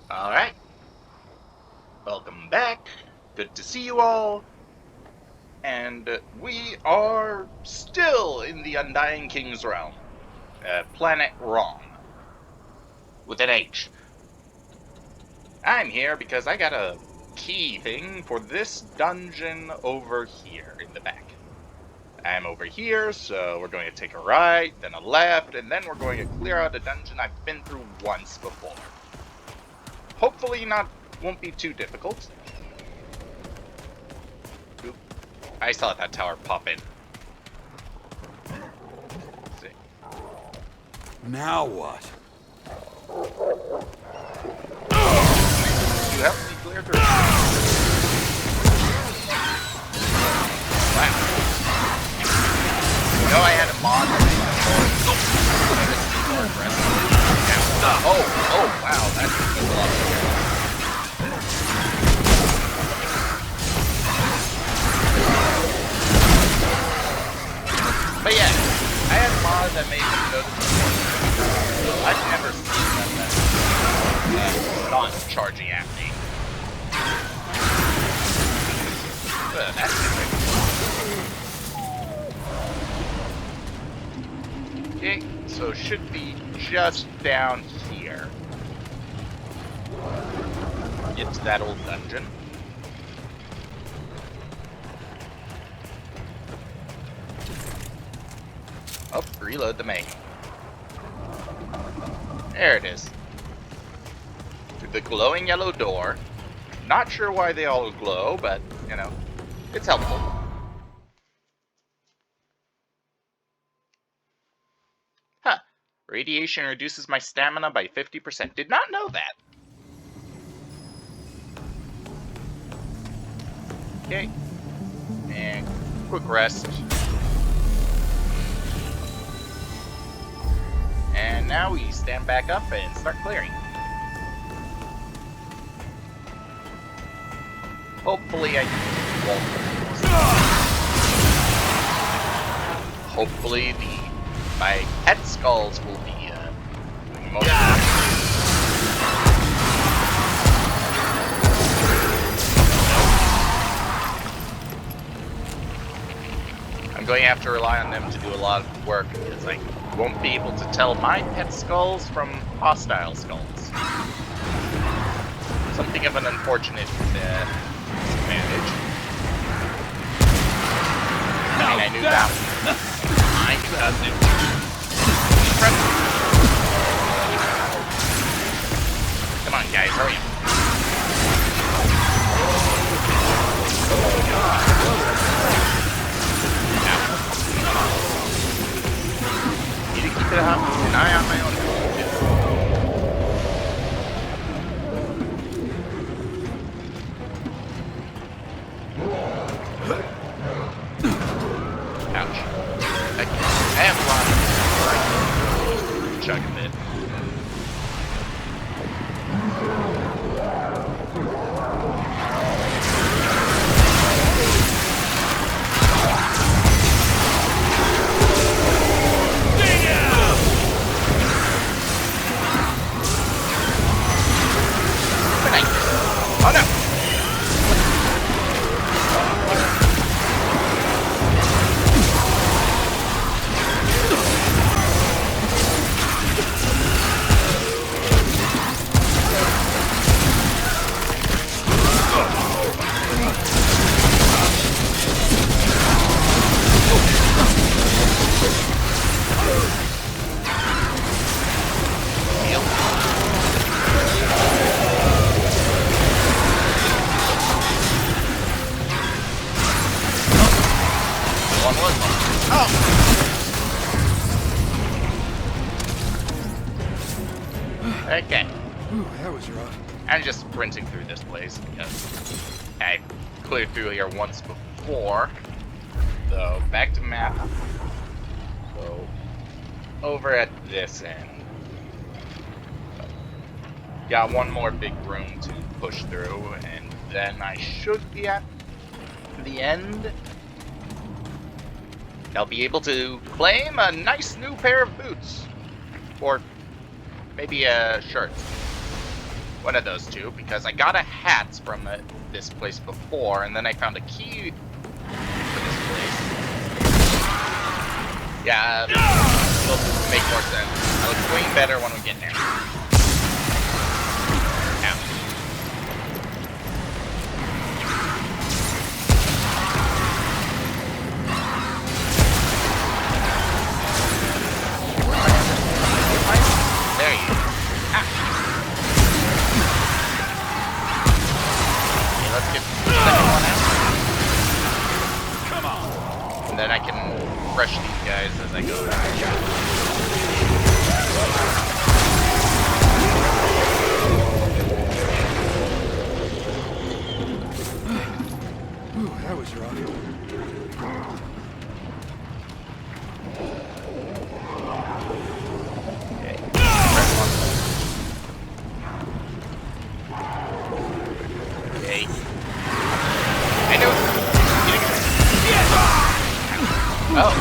Alright, welcome back. Good to see you all. And we are still in the Undying King's realm. Planet Wrong. With an H. I'm here because I got a key thing for this dungeon over here in the back. I'm over here, so we're going to take a right, then a left, and then we're going to clear out a dungeon I've been through once before. Hopefully won't be too difficult. Oop. I saw that tower pop in. Let's see. Now what? You help me clear through. Wow. You know I had a mod that made it more aggressive. Oh, wow, that's a lot scary. But yeah, I had a mod that made me notice. I've never seen that not charging at me. That's different. Okay, so it should be just down here. Get to that old dungeon. Oh, reload the main. There it is. Through the glowing yellow door. Not sure why they all glow, but, you know, it's helpful. Huh. Radiation reduces my stamina by 50%. Did not know that. Okay. And quick rest. And now we stand back up and start clearing. Hopefully I won't. Hopefully my pet skulls will be most I'm going to have to rely on them to do a lot of work because I won't be able to tell my pet skulls from hostile skulls. Something of an unfortunate disadvantage. I mean, I knew that. I knew that. Come on, guys, hurry up. Need to keep an eye on my own. Ouch. I have a lot of chug a bit. Oh no! Okay. Ooh, that was rough. I'm just sprinting through this place because I cleared through here once before. So back to map. So over at this end. Got one more big room to push through, and then I should be at the end. I'll be able to claim a nice new pair of boots. Or maybe a shirt. One of those two, because I got a hat from this place before, and then I found a key for this place. Yeah, it'll make more sense. I'll explain better when we get there. Ow. There you go. Ah. Okay, let's get the second one out. Come on. And then I can rush these guys as I go. Ooh, that was rough. Okay. Okay. I know. Oh.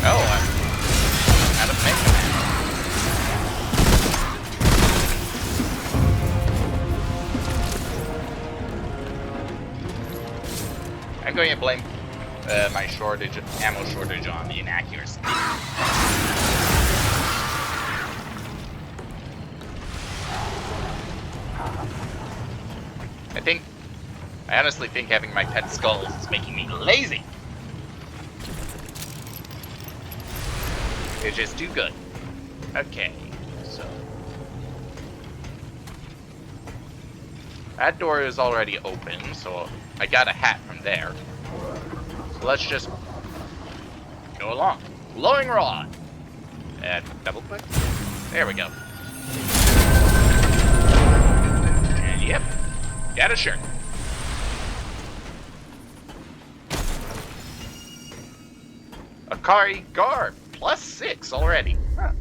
Oh, I'm out of Mega Man. I'm going to blame my ammo shortage on the inaccuracy. I honestly think having my pet skulls is making me lazy. It's just too good. Okay, so that door is already open, so I got a hat from there. So let's just go along. Glowing rod. Double click. There we go. And yep, got a shirt. Akari Guard, +6 already. Huh.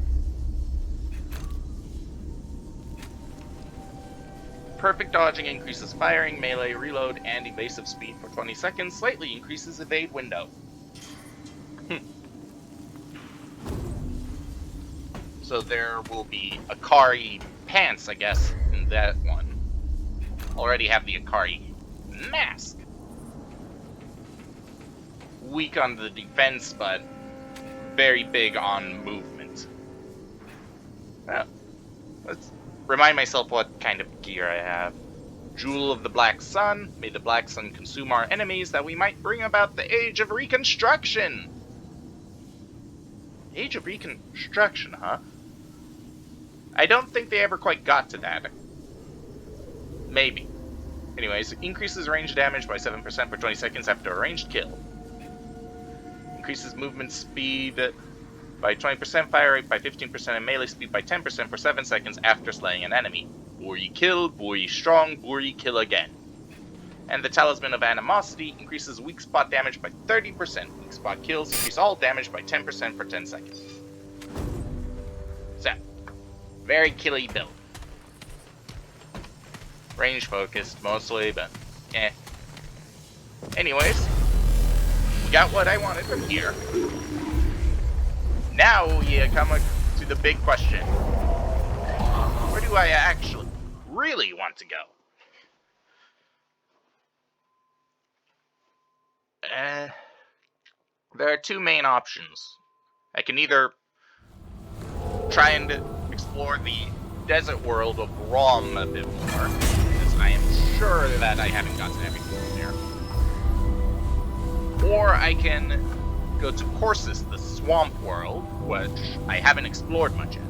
Perfect dodging increases firing, melee, reload, and evasive speed for 20 seconds. Slightly increases evade window. So there will be Akari pants, I guess, in that one. Already have the Akari mask. Weak on the defense, but very big on movement. Well, let's remind myself what kind of gear I have. Jewel of the Black Sun. May the Black Sun consume our enemies, that we might bring about the Age of Reconstruction. Age of Reconstruction, huh? I don't think they ever quite got to that. Maybe. Anyways, increases range damage by 7% for 20 seconds after a ranged kill. Increases movement speed by 20%, fire rate by 15%, and melee speed by 10% for 7 seconds after slaying an enemy. Buri kill, Buri strong, Buri kill again. And the Talisman of Animosity increases weak spot damage by 30%. Weak spot kills increase all damage by 10% for 10 seconds. So, very killy build. Range focused mostly, but eh. Anyways, we got what I wanted from here. Now we come to the big question. Where do I actually really want to go? There are two main options. I can either try and explore the desert world of Rom a bit more, because I am sure that I haven't gotten everything there. Or I can go to Corsus, the swamp world, which I haven't explored much yet.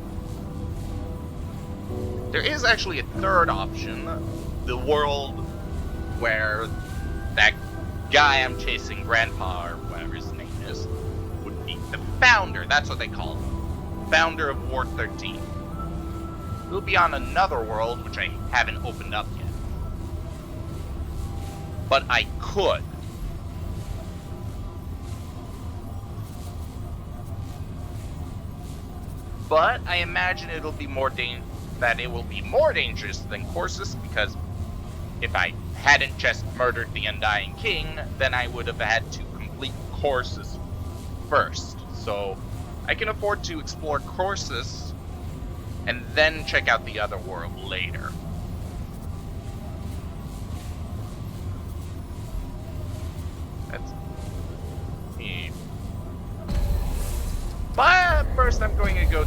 There is actually a third option, the world where that guy I'm chasing, Grandpa, or whatever his name is, would be the founder, that's what they call him. Founder of War 13. We'll be on another world, which I haven't opened up yet. But I could. But I imagine it'll be more dangerous than Corsus, because if I hadn't just murdered the Undying King, then I would have had to complete courses first. So I can afford to explore courses and then check out the other world later. That's me. But first I'm going to go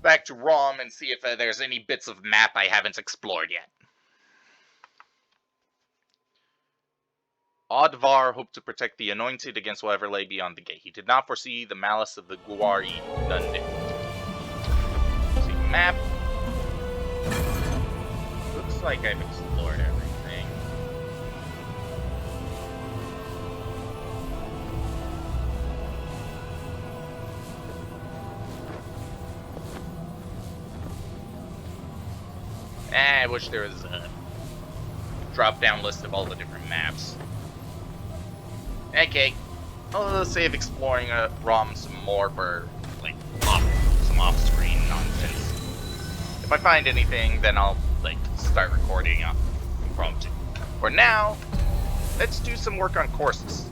back to ROM and see if there's any bits of map I haven't explored yet. Odvar hoped to protect the Anointed against whatever lay beyond the gate. He did not foresee the malice of the Guari. None did. See, map. Looks like I've explored everything. I wish there was a drop-down list of all the different maps. Okay, I'll save exploring ROM some more for, like, some off-screen nonsense. If I find anything, then I'll, like, start recording impromptu. For now, let's do some work on courses.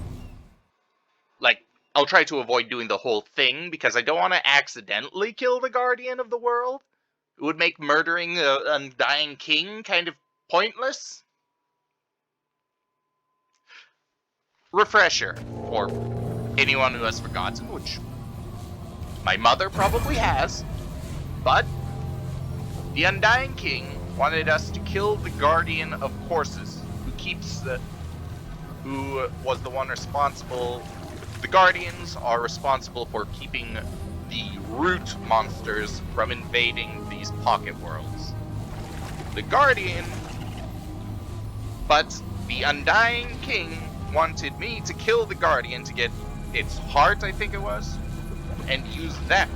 Like, I'll try to avoid doing the whole thing, because I don't want to accidentally kill the Guardian of the World. It would make murdering the Undying King kind of pointless. Refresher for anyone who has forgotten, which my mother probably has, but the Undying King wanted us to kill the Guardian of Courses, who was the one responsible. The Guardians are responsible for keeping the root monsters from invading these pocket worlds. The Undying King wanted me to kill the Guardian to get its heart, I think it was, and use that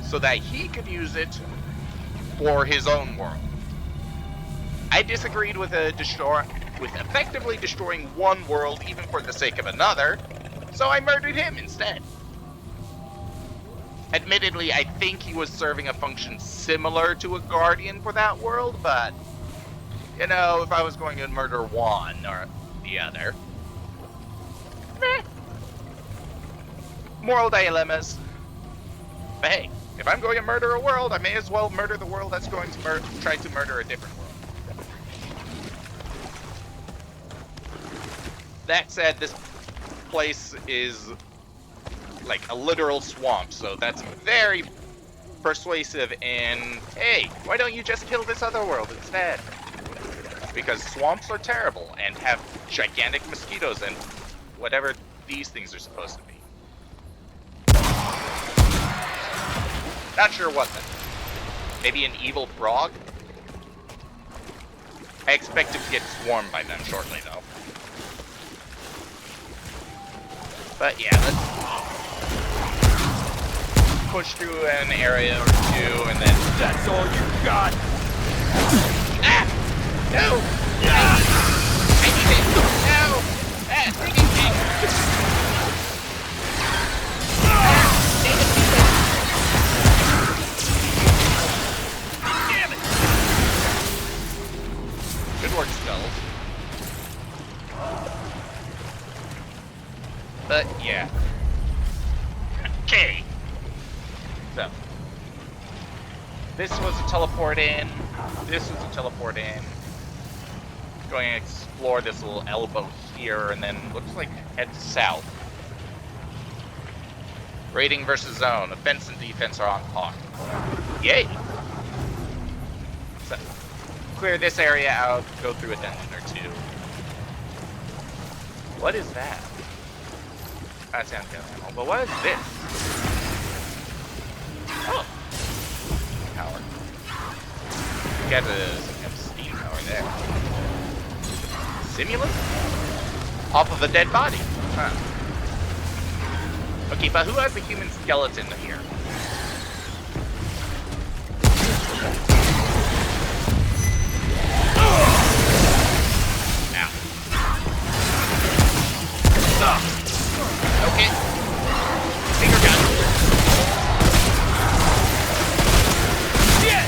so that he could use it for his own world. I disagreed with effectively destroying one world even for the sake of another, so I murdered him instead. Admittedly, I think he was serving a function similar to a Guardian for that world, but, you know, if I was going to murder one or the other, moral dilemmas. But hey, if I'm going to murder a world, I may as well murder the world that's going to try to murder a different world. That said, this place is like a literal swamp, so that's very persuasive in, hey, why don't you just kill this other world instead? Because swamps are terrible and have gigantic mosquitoes and whatever these things are supposed to be. Not sure what then. Maybe an evil frog? I expect it to get swarmed by them shortly, though. But yeah, let's push through an area or two, and then that's all you got. Ah! No! Ah! I need it! No! Ah! Singing king! Damn it! Good work, spells. But yeah. Okay. So this was a teleport in. This was a teleport in. Going to explore this little elbow here, and then looks like head south. Raiding versus zone. Offense and defense are on par. Yay! So clear this area out. Go through a dungeon or two. What is that? That sounds good. But what is this? Oh! Power. We got some kind of steam power there. Simulant? Off of a dead body. Huh. Okay, but who has a human skeleton here? Ow. Okay. Finger gun. Yeah.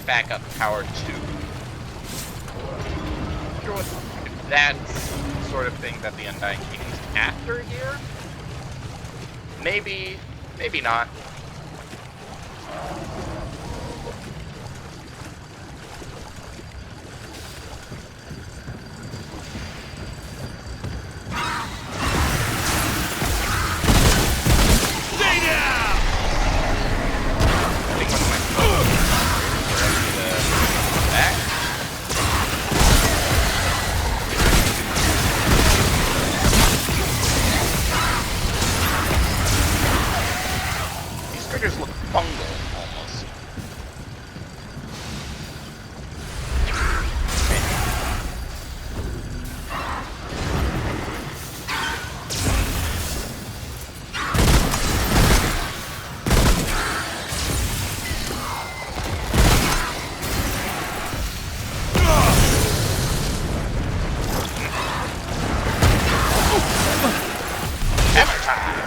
backup power 2. Not sure if that's the sort of thing that the Undying King is after here. Maybe, maybe not. Look fungal, almost. Hammer time!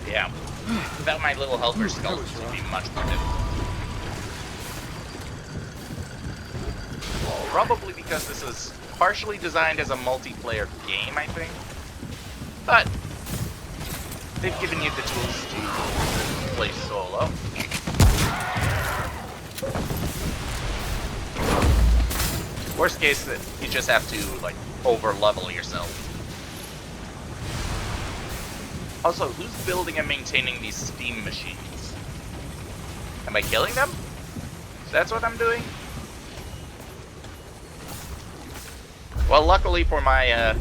Yeah. Without my little helper skeletons, it would be much more difficult. Probably because this is partially designed as a multiplayer game, I think. But they've given you the tools to play solo. Worst case, you just have to, like, over-level yourself. Also, who's building and maintaining these steam machines? Am I killing them? That's what I'm doing? Well, luckily for my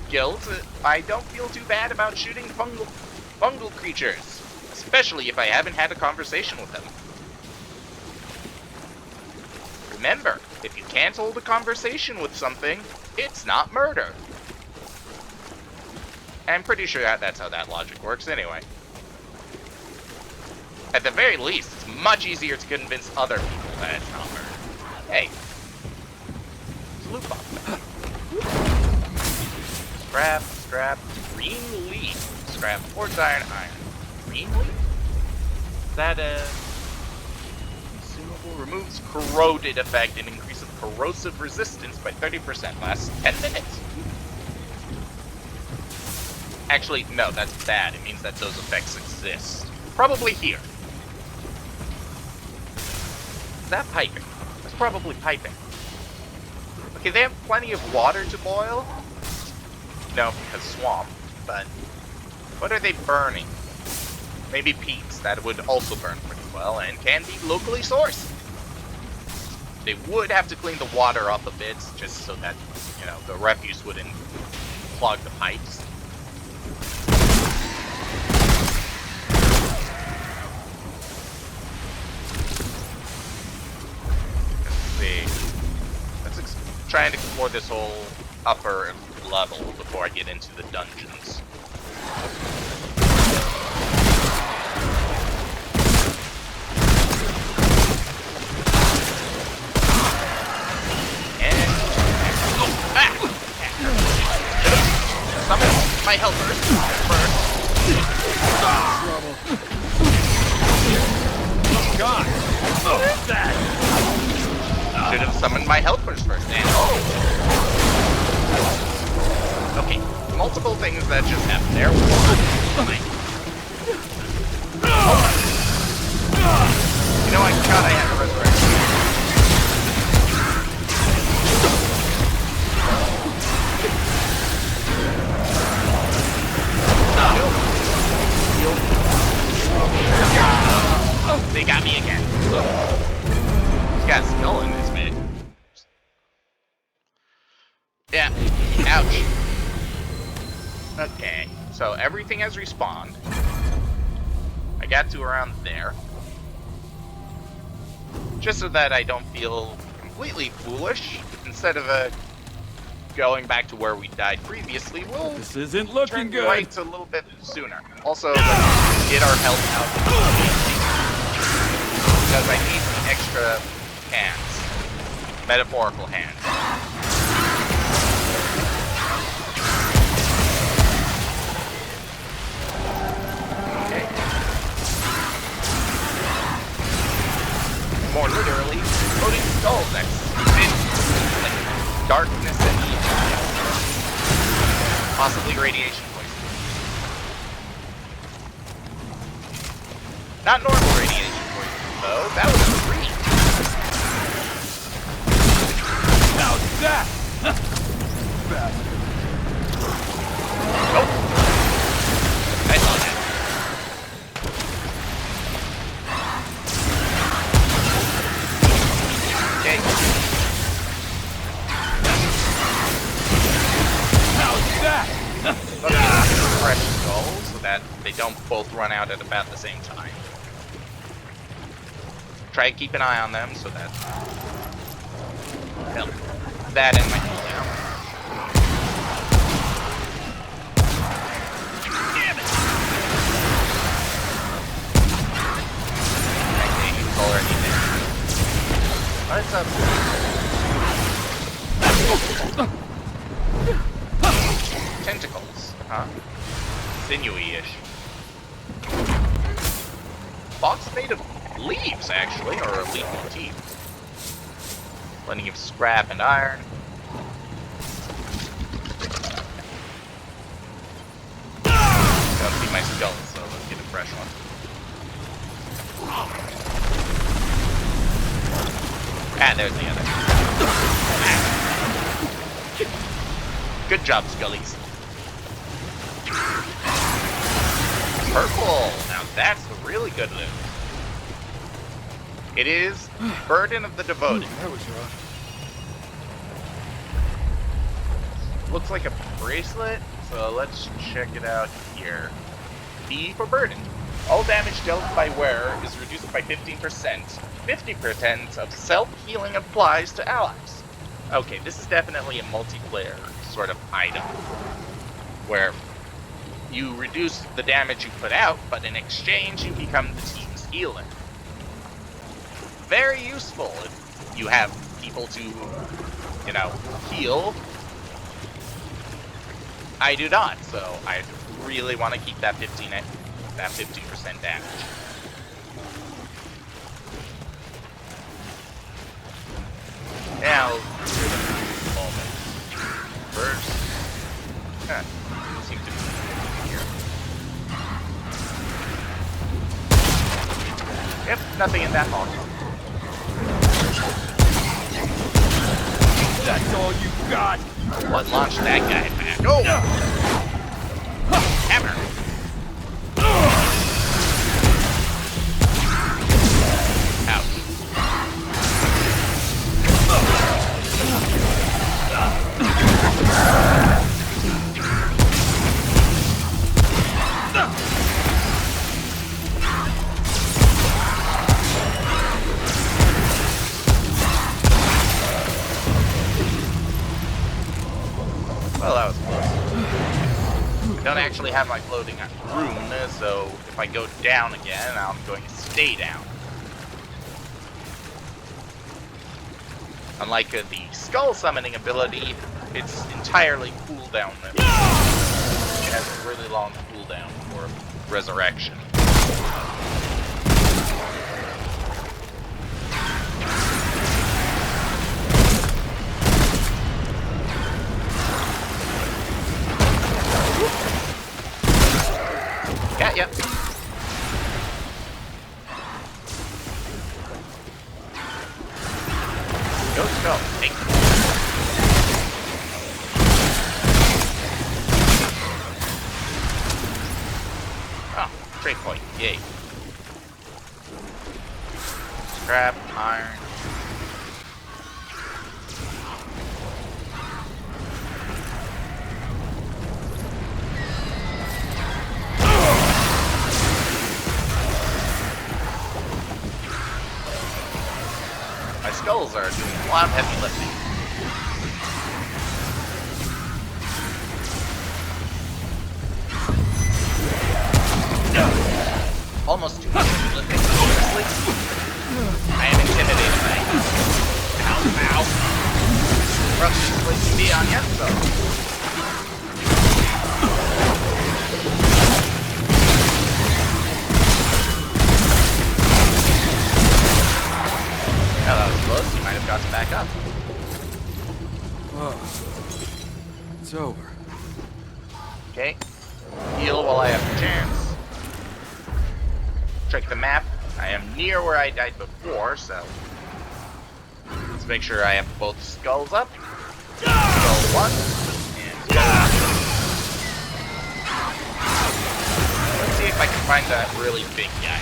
guilds, I don't feel too bad about shooting fungal creatures, especially if I haven't had a conversation with them. Remember, if you can't hold a conversation with something, it's not murder. I'm pretty sure that's how that logic works anyway. At the very least, it's much easier to convince other people that it's not murder. Hey. It's a loot box. Scrap, green leaf. Scrap, quartz iron. Green leaf? Is that a consumable? Removes corroded effect and increases corrosive resistance by 30%. Lasts 10 minutes. Actually, no, that's bad. It means that those effects exist. Probably here. Is that piping? That's probably piping. Okay, they have plenty of water to boil. No, because swamp. But what are they burning? Maybe peats. That would also burn pretty well and can be locally sourced. They would have to clean the water up a bit just so that, you know, the refuse wouldn't clog the pipes. Let's try and explore this whole upper level before I get into the dungeons. And summon my helpers first. Oh God! What is that? Should have summoned my helpers first, and okay, multiple things that just happened there. You know, I forgot I had to resurrect. They got me again. He's got a skull in his bed. Yeah. Ouch. Okay, so everything has respawned. I got to around there. Just so that I don't feel completely foolish, instead of going back to where we died previously, we'll This isn't looking turn good. right a little bit sooner. Also, let's get our health out because I need the extra hands. Metaphorical hands. Okay. More literally, floating skulls that spit like darkness and evil. Possibly radiation poisoning. Not normal radiation poisoning, though. That was free. Now that! Bastard. Oh! I saw that. Okay. Now that! Let me refresh skulls so that they don't both run out at about the same time. Try to keep an eye on them so that... Hell, that and my cooldown. Damn it! Okay, it's already there. What's up? Tentacles, huh? Sinewy-ish. Box made of leaves, actually, or leaf motif. Plenty of scrap and iron. Don't see my skull, so let's get a fresh one. Ah, there's the other. Good job, Scullies. Purple! Now that's a really good loot. It is Burden of the Devoted. That was rough. Looks like a bracelet, so let's check it out here. B for Burden. All damage dealt by wearer is reduced by 15%. 50% of self-healing applies to allies. Okay, this is definitely a multiplayer sort of item, where you reduce the damage you put out, but in exchange you become the team's healer. Very useful if you have people to, you know, heal. I do not, so I really want to keep that 15% damage. Now, moment. First, seems to be here. Yep, nothing in that hall. That's all you got! What launched that guy back? Oh! Hammer! Ouch. Well, that was close. I don't actually have my floating rune, so if I go down again, I'm going to stay down. Unlike the skull summoning ability, it's entirely cooldown. It has a really long cooldown for resurrection. Got ya. Go, go. Take it. Oh, trade point. Yay. Scrap, iron. skulls are doing a lot of heavy lifting. Almost too much heavy lifting, honestly. I am intimidated by it. Ow. Rusty's placing me on yet, so. Now that was close, you might have gotten back up. Oh, it's over. Okay. Heal while I have the chance. Check the map. I am near where I died before, so let's make sure I have both skulls up. Skull 1 and skull 2. Let's see if I can find that really big guy.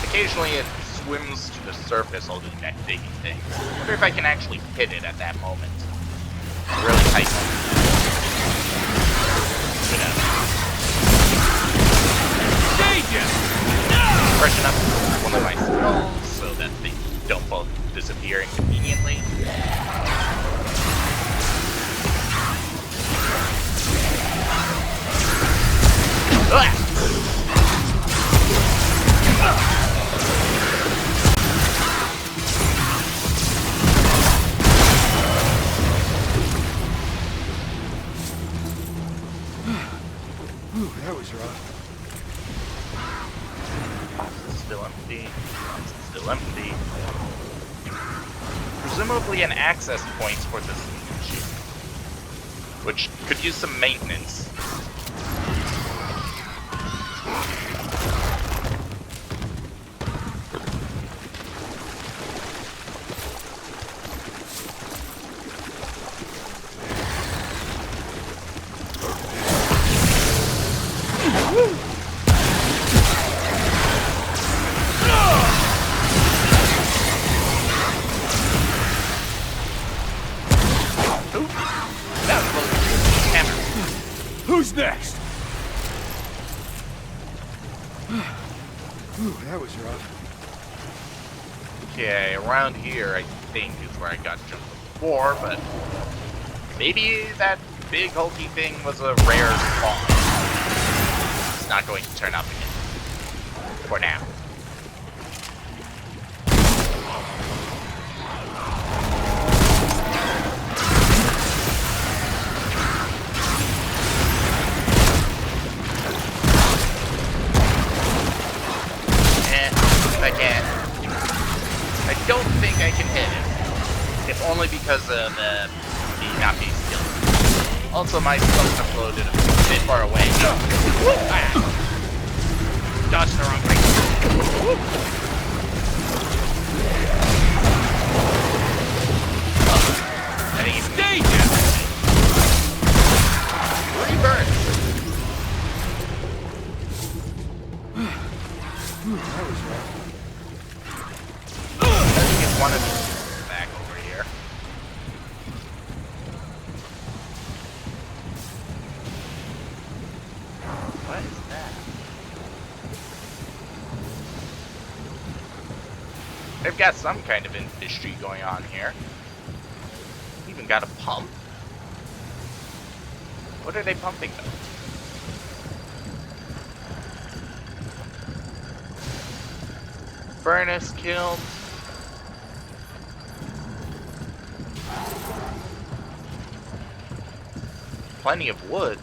Occasionally it swims to the surface holding that big thing. I wonder if I can actually hit it at that moment. Really tight. Freshen up one of my skulls so that they don't both disappear inconveniently. Ooh, that was rough. Still empty. Still empty. Presumably an access point for this machine, which could use some maintenance. Who's next? Ooh, that was rough. Okay, around here I think is where I got jumped before, but maybe that big hulky thing was a rare spawn. It's not going to turn up again. For now. I don't think I can hit it, if only because of me not being skilled. Also, my spells uploaded a bit far away. Ah. Dodged the wrong way. I think it's dangerous. Rebirth. That was rough. One of these back over here. What is that? They've got some kind of industry going on here. Even got a pump. What are they pumping though? Furnace kiln. Plenty of wood.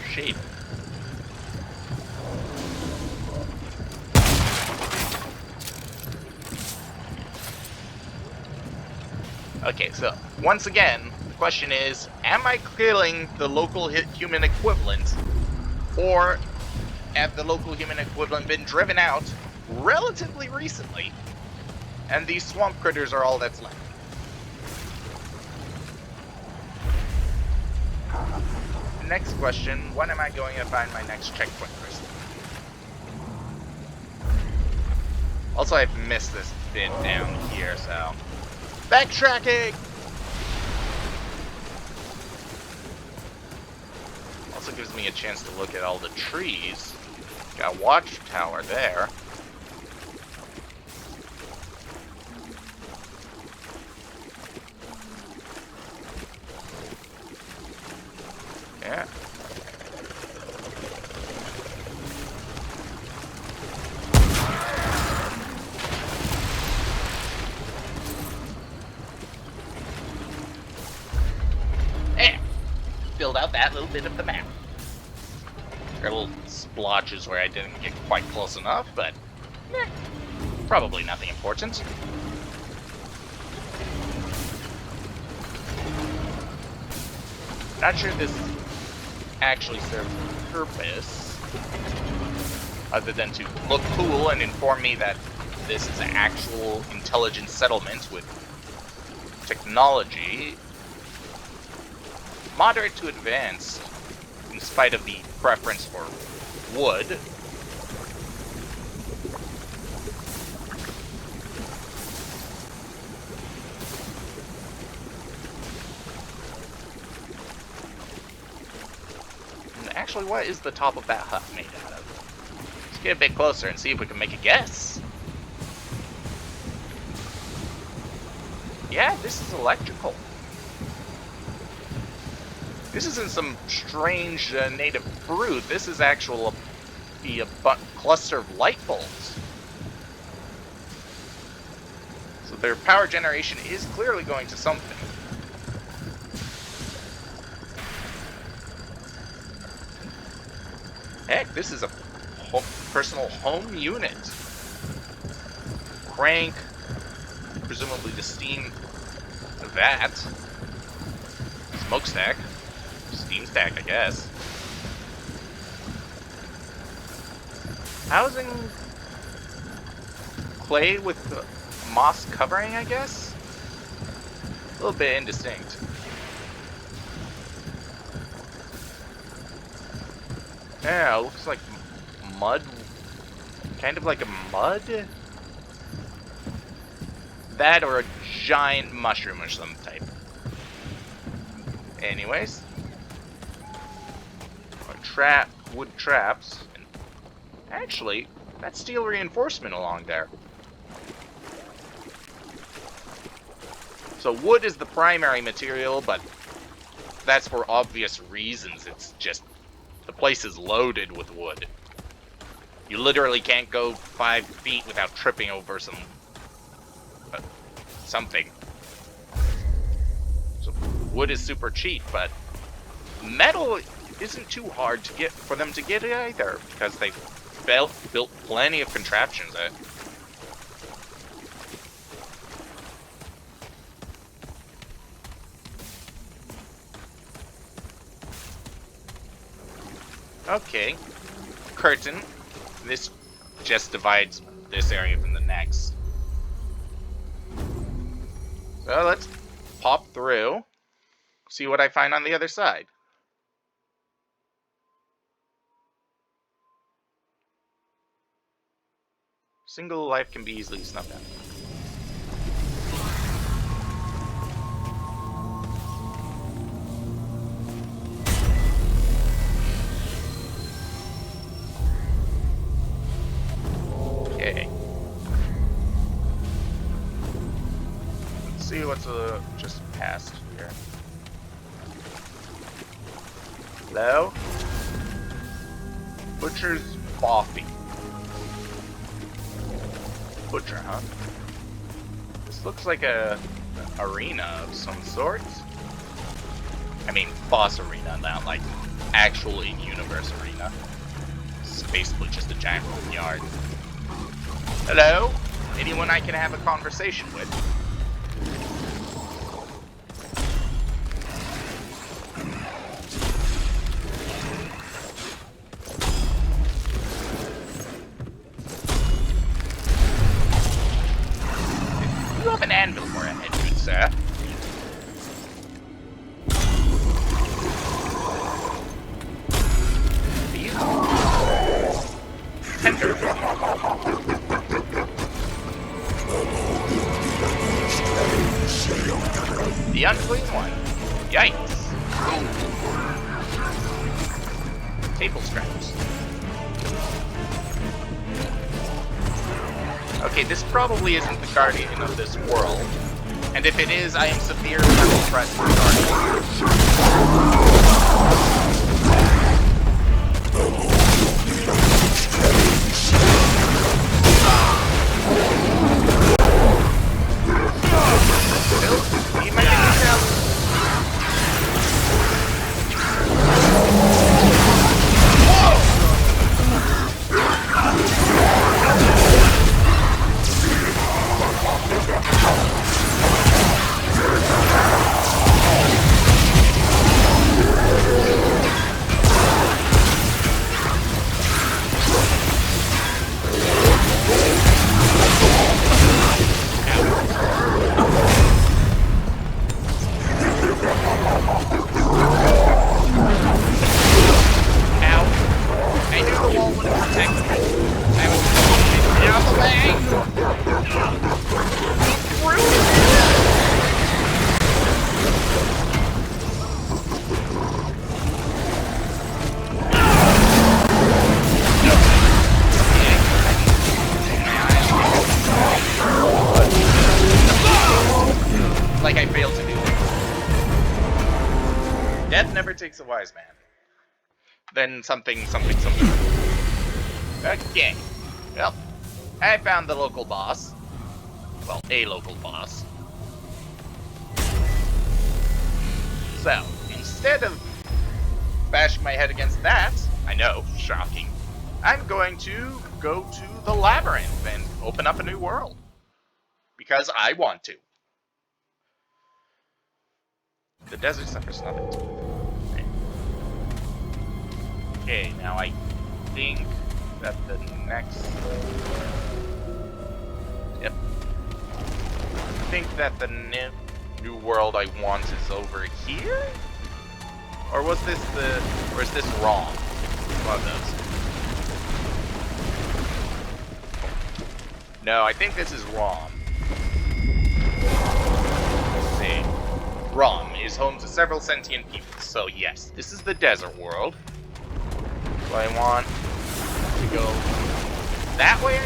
Shape. Okay, so once again, the question is, am I killing the local human equivalent, or have the local human equivalent been driven out relatively recently, and these swamp critters are all that's left? next question, when am I going to find my next checkpoint first? Also, I've missed this bit down here, so... Backtracking! Also gives me a chance to look at all the trees. Got a watchtower there. Yeah. And filled out that little bit of the map. There are little splotches where I didn't get quite close enough, but probably nothing important. Not sure this actually serves a purpose, other than to look cool and inform me that this is an actual intelligent settlement with technology moderate to advanced, in spite of the preference for wood. And actually, what is the top of that hut made out of? Let's get a bit closer and see if we can make a guess. Yeah, this is electrical. This isn't some strange native fruit. This is actually a cluster of light bulbs. So their power generation is clearly going to something. Heck, this is a personal home unit. Crank, presumably the steam vat, smokestack. Steam stack, I guess. Housing clay with moss covering, I guess? A little bit indistinct. Yeah, it looks like mud. Kind of like a mud? That or a giant mushroom or some type. Anyways. Wood traps. And actually, that's steel reinforcement along there. So wood is the primary material, but that's for obvious reasons. It's just, the place is loaded with wood. You literally can't go 5 feet without tripping over something. So wood is super cheap, but metal isn't too hard to get for them to get it either, because they built plenty of contraptions. Okay, curtain. This just divides this area from the next. So let's pop through, see what I find on the other side. Single life can be easily snuffed out. Okay. Let's see what's just past here. Hello? Butcher's Boffy. Butcher, huh? This looks like an arena of some sort. I mean, boss arena, not like actual in-universe arena. It's basically just a giant yard. Hello? Anyone I can have a conversation with? You have an anvil for a head, good sir. table scraps. Okay, this probably isn't the guardian of this world. And if it is, I am severely impressed regarding Bill, need my details. Like I failed to do. Death never takes a wise man. Then something. Okay. Well, I found the local boss. Well, a local boss. So, instead of bashing my head against that, I know, shocking, I'm going to go to the labyrinth and open up a new world. Because I want to. The desert suffers nothing. Okay, now I think that the next... Yep. I think that the new world I want is over here? Or was this the... or is this wrong? One of those. No, I think this is wrong. Let's see. Rom is home to several sentient peoples, so yes, this is the desert world. Do I want to go that way?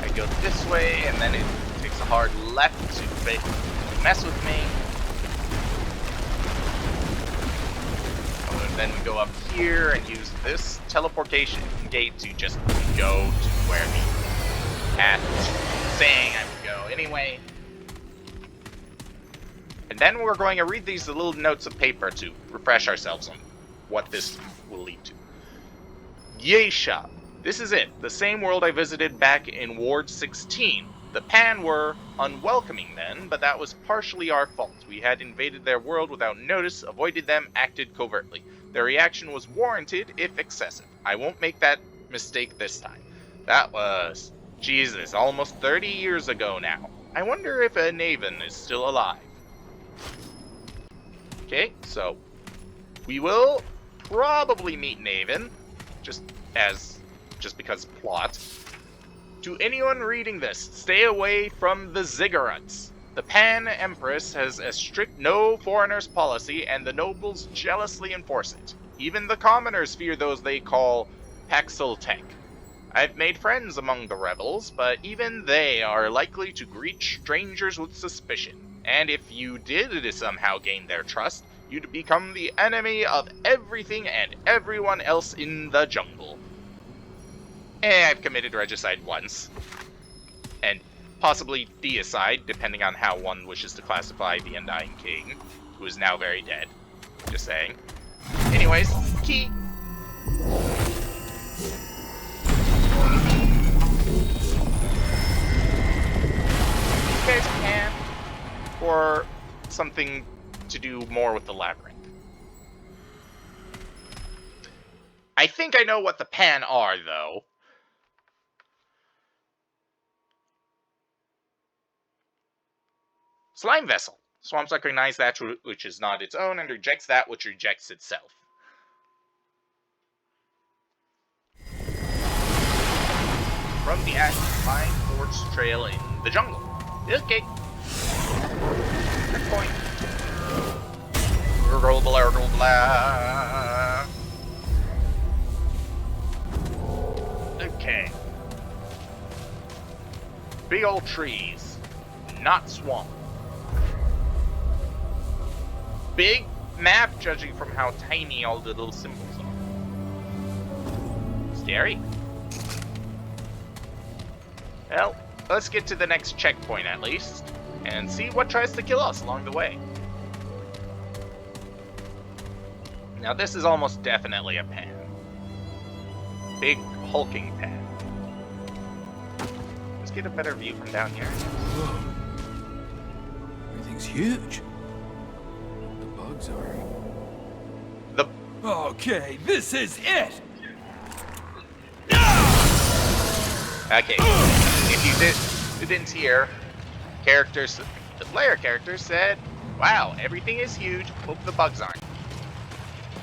I go this way, and then it takes a hard left to mess with me. Then go up here and use this teleportation gate to just go to where the path is saying I would go anyway. And then we're going to read these little notes of paper to refresh ourselves on what this will lead to. Yesha. This is it, the same world I visited back in Ward 16. The Pan were unwelcoming then, but that was partially our fault. We had invaded their world without notice, avoided them, acted covertly. Their reaction was warranted, if excessive. I won't make that mistake this time. That was, Jesus, almost 30 years ago now. I wonder if a Naven is still alive. Okay, so we will probably meet Naven, just because plot. To anyone reading this, stay away from the ziggurats. The Pan Empress has a strict no foreigners policy, and the nobles jealously enforce it. Even the commoners fear those they call Paxiltek. I've made friends among the rebels, but even they are likely to greet strangers with suspicion. And if you did somehow gain their trust, you'd become the enemy of everything and everyone else in the jungle. I've committed regicide once. And possibly deicide, depending on how one wishes to classify the Undying King, who is now very dead. Just saying. Anyways, key. You guys can, or something to do more with the labyrinth. I think I know what the Pan are, though. Slime vessel. Swamps recognize that which is not its own and rejects that which rejects itself. From the active pine forest trail in the jungle. Okay. Checkpoint. Blah, blah, blah, blah. Okay. Big old trees. Not swamp. Big map, judging from how tiny all the little symbols are. Scary. Well, let's get to the next checkpoint at least, and see what tries to kill us along the way. Now this is almost definitely a pan. Big hulking pan. Let's get a better view from down here. Whoa. Everything's huge. The bugs are. Okay, this is it! Okay, if you didn't hear, the player characters said, wow, everything is huge, hope the bugs aren't.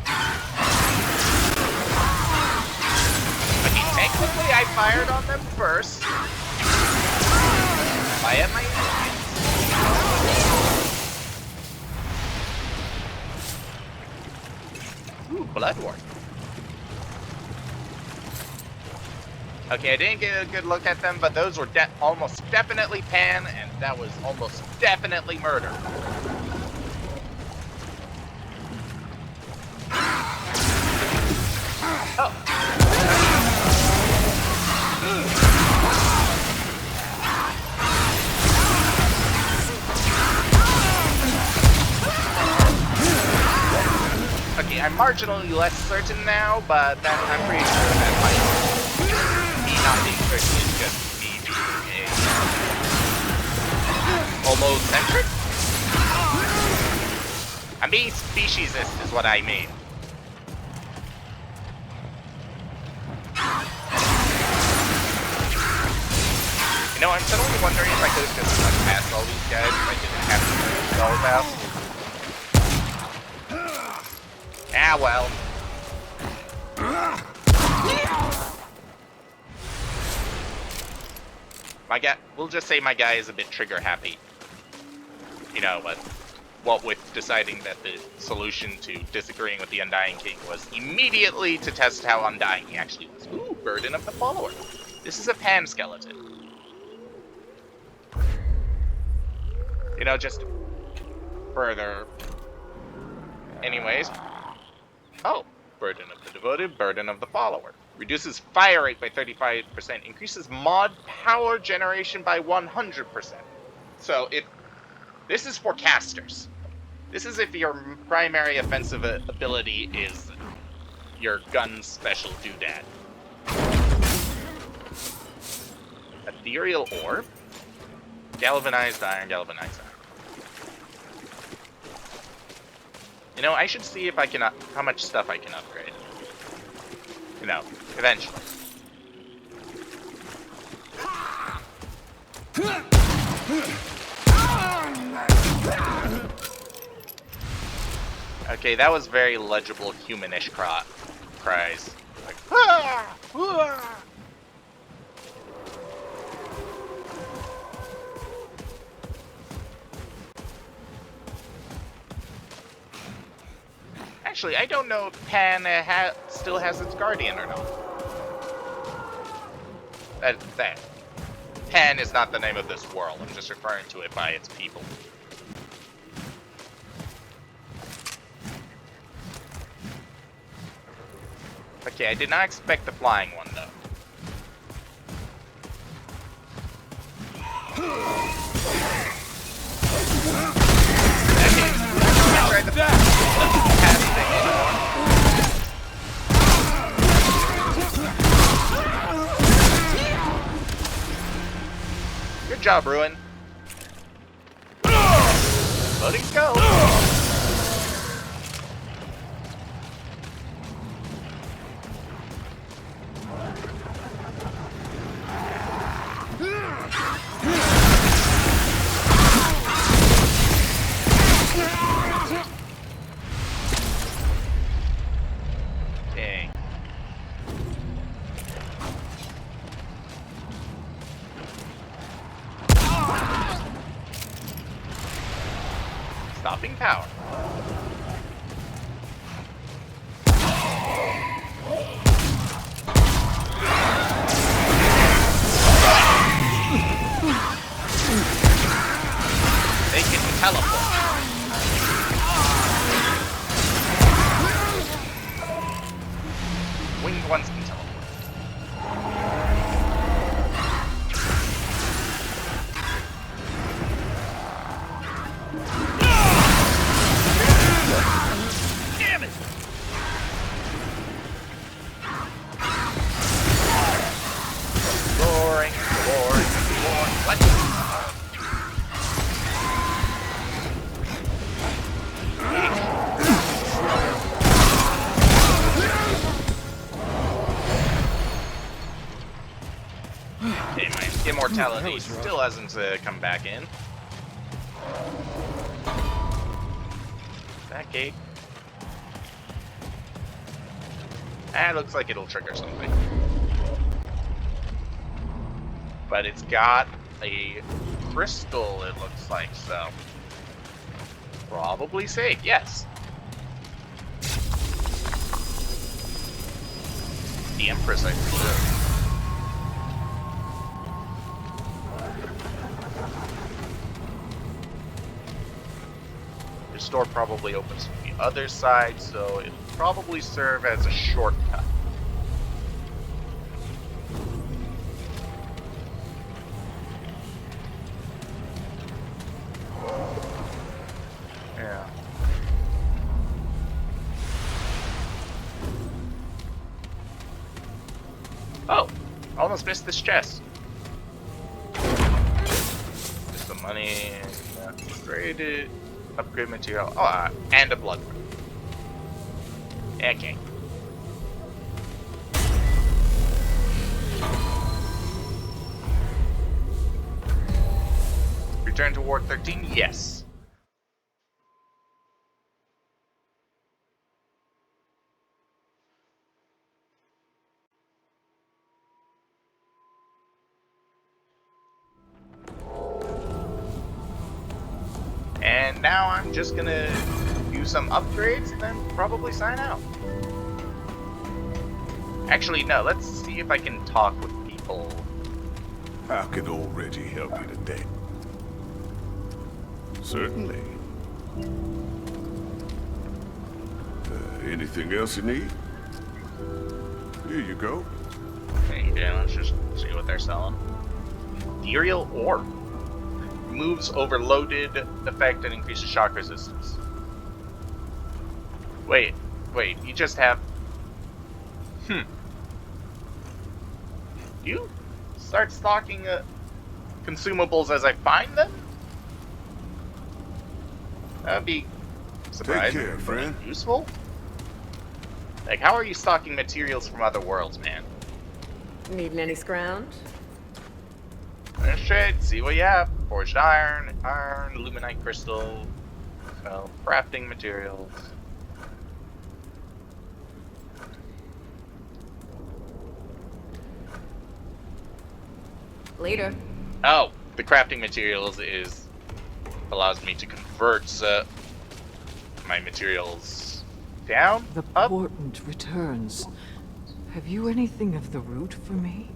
I mean, technically I fired on them first. I had my Ooh, blood wart. Okay, I didn't get a good look at them, but those were almost definitely pan, and that was almost definitely murder. Oh. Okay, I'm marginally less certain now, but I'm pretty sure that might not being certain is just me being a homocentric? I'm being speciesist is what I mean. You know, I'm suddenly wondering if I could have just run past all these guys if I didn't have to move all about. Ah, well. My guy, we'll just say my guy is a bit trigger happy. You know, but what with deciding that the solution to disagreeing with the Undying King was immediately to test how undying he actually was. Ooh, burden of the follower. This is a pan skeleton. You know, just further. Anyways. Oh, burden of the devoted, burden of the follower. Reduces fire rate by 35%, increases mod power generation by 100%. So this is for casters. This is if your primary offensive ability is your gun's special doodad. Ethereal orb, galvanized iron, galvanized iron. You know, I should see if I can how much stuff I can upgrade. You know, eventually. Okay, that was very legible humanish cries. Like, ah! Ah! Actually, I don't know if Pan still has its guardian or not. That. Pan is not the name of this world. I'm just referring to it by its people. Okay, I did not expect the flying one, though. Good job, Ruin. Loading go. stopping power. They can teleport. Winged ones can teleport. Damn it! Roaring. What? Okay, my immortality still hasn't come back in. That gate. Ah, looks like it'll trigger something. But it's got a crystal, it looks like, so. Probably safe, yes. The Empress, I presume. This door probably opens from the other side, so it'll probably serve as a shortcut. Yeah. Oh! Almost missed this chest. Just the money. Upgraded. Upgrade material. Oh, and a blood rune. Okay. Return to Ward 13? Yes. And now I'm just gonna do some upgrades and then probably sign out. Actually, no, let's see if I can talk with people. How can old Reggie help you today? Certainly. Anything else you need? Here you go. Okay, let's just see what they're selling. Ethereal Orb. Removes overloaded effect and increases shock resistance. Wait, you just have... You start stocking consumables as I find them? That'd be surprising. Take care, friend. Useful? Like, how are you stocking materials from other worlds, man? Needing any scrounge? Let's trade, see what you have. Forged iron, luminite crystal, so crafting materials. Later. Oh, the crafting materials allows me to convert my materials down, The up. portent returns. Have you anything of the root for me?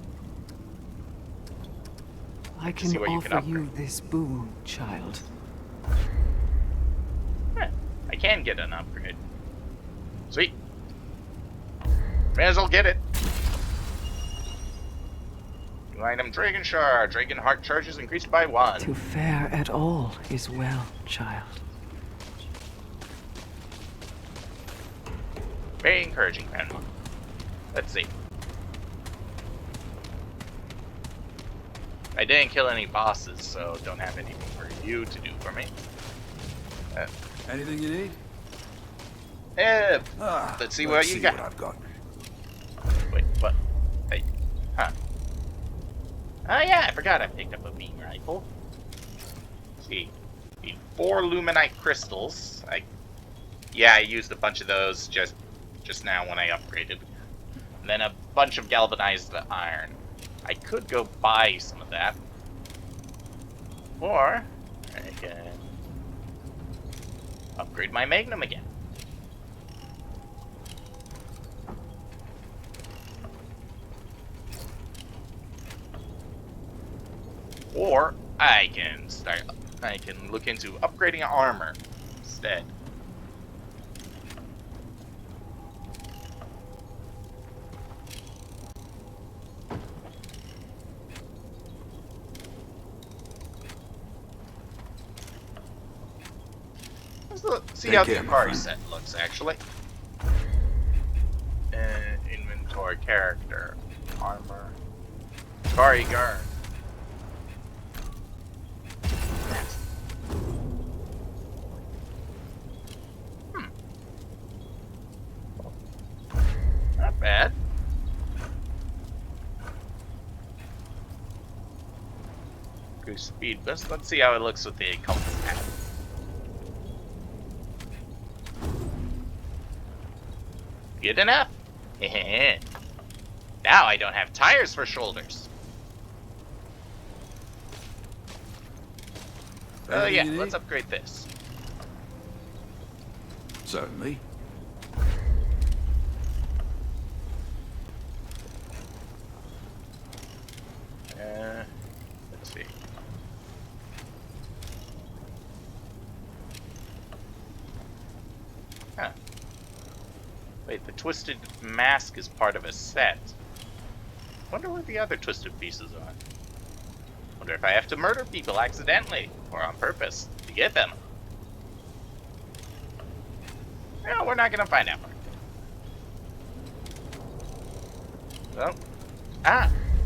I can See what you can offer you upgrade. this boon, child. I can get an upgrade. Sweet. May as well get it. New item, Dragon Shard. Dragon Heart charges increased by 1. To fare at all is well, child. Very encouraging, man. Let's see. I didn't kill any bosses, so don't have anything for you to do for me. Anything you need? Let's see what you got. What I've got. Wait, what? Hey, huh? Oh yeah, I forgot I picked up a beam rifle. Let's see, need 4 luminite crystals. I used a bunch of those just now when I upgraded. And then a bunch of galvanized iron. I could go buy some of that, or I can upgrade my Magnum again. Or I can look into upgrading armor instead. Let's see how the Akari set looks, actually. Inventory, character, armor, Akari guard. Not bad. Increase speed boost. Let's see how it looks with the compass pad. Good enough. Now I don't have tires for shoulders. Oh yeah, let's upgrade this. Certainly. Let's see. Huh. Wait, the twisted mask is part of a set. Wonder where the other twisted pieces are. Wonder if I have to murder people accidentally or on purpose to get them. No, we're not gonna find out. Well,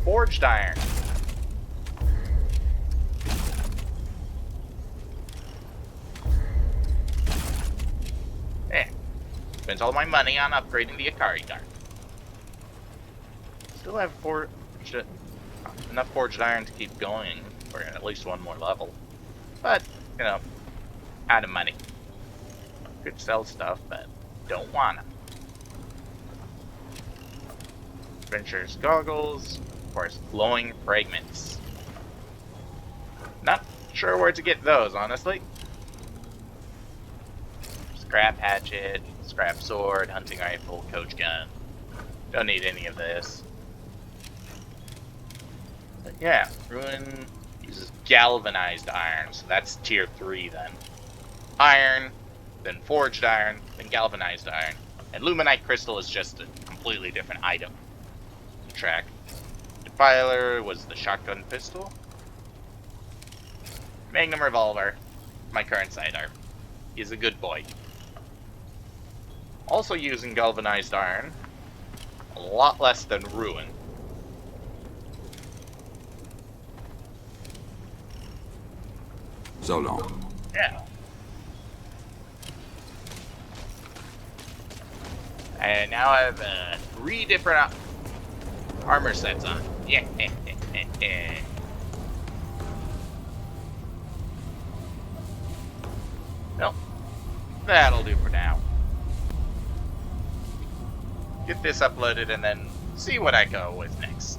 forged iron. Spent all my money on upgrading the Akari guard. Still have enough forged iron to keep going for at least one more level. But, you know, out of money. Could sell stuff, but don't wanna. Adventurer's goggles, of course, glowing fragments. Not sure where to get those, honestly. Scrap hatchet, scrap sword, hunting rifle, coach gun. Don't need any of this. But yeah, Ruin uses galvanized iron, so that's tier 3 then. Iron, then forged iron, then galvanized iron. And Luminite crystal is just a completely different item. Track. Defiler was the shotgun pistol. Magnum revolver, my current sidearm. He's a good boy. Also using galvanized iron, a lot less than Ruin. So long. Yeah. And now I have 3 different armor sets on. Yeah. Well, that'll do for now. Get this uploaded and then see what I go with next.